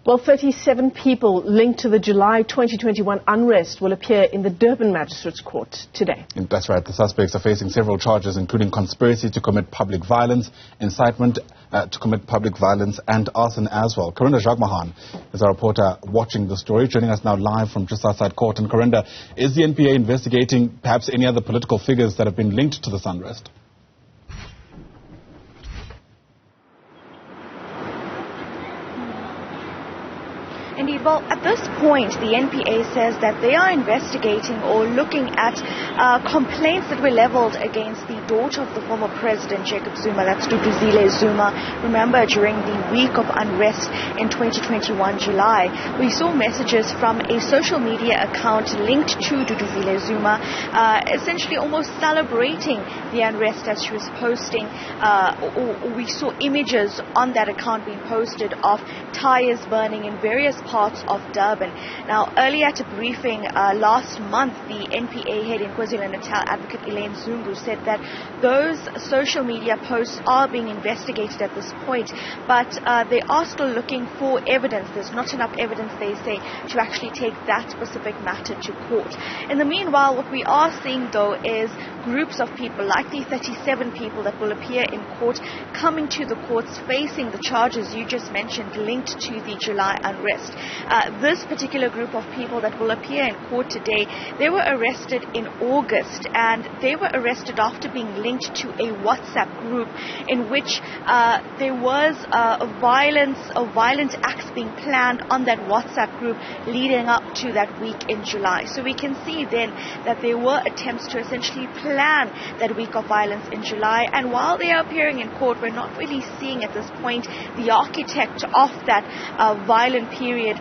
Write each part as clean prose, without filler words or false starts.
Well, 37 people linked to the July 2021 unrest will appear in the Durban Magistrates Court today. That's right. The suspects are facing several charges, including conspiracy to commit public violence, incitement to commit public violence, and arson as well. Karinda Jagmohan is our reporter watching the story, joining us now live from just outside court. And Karinda, is the NPA investigating perhaps any other political figures that have been linked to this unrest? Indeed, well, at this point, the NPA says that they are investigating or looking at complaints that were leveled against the daughter of the former president, Jacob Zuma, that's Duduzile Zuma. Remember, during the week of unrest in 2021 July, we saw messages from a social media account linked to Duduzile Zuma, essentially almost celebrating the unrest as she was posting, or we saw images on that account being posted of tires burning in various parts of Durban. Now, earlier at a briefing last month, the NPA head in KwaZulu-Natal, Advocate Elaine Zungu, said that those social media posts are being investigated at this point, but they are still looking for evidence. There's not enough evidence, they say, to actually take that specific matter to court. In the meanwhile, what we are seeing, though, is groups of people, like the 37 people that will appear in court, coming to the courts facing the charges you just mentioned linked to the July unrest. This particular group of people that will appear in court today, they were arrested in August, and they were arrested after being linked to a WhatsApp group in which there was violent acts being planned on that WhatsApp group leading up to that week in July. So we can see then that there were attempts to essentially plan that week of violence in July, and while they are appearing in court, we're not really seeing at this point the architect of that violent period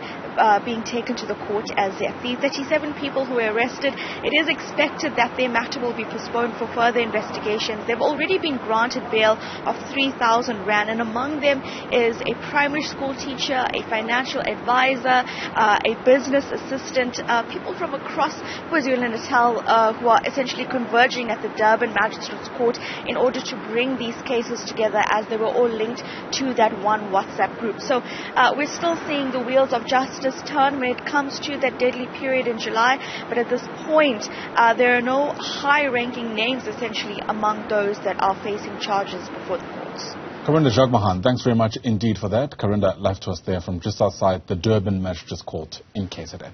being taken to the court as yet. The 37 people who were arrested, it is expected that their matter will be postponed for further investigations. They've already been granted bail of 3,000 rand, and among them is a primary school teacher, a financial advisor, a business assistant, people from across KwaZulu-Natal who are essentially converging at the Durban Magistrates Court in order to bring these cases together, as they were all linked to that one WhatsApp group. So we're still seeing the wheels of justice turn when it comes to that deadly period in July, but at this point there are no high-ranking names essentially among those that are facing charges before the courts. Karinda Jagmohan, thanks very much indeed for that. Karinda, live to us there from just outside the Durban Magistrates Court in KZN.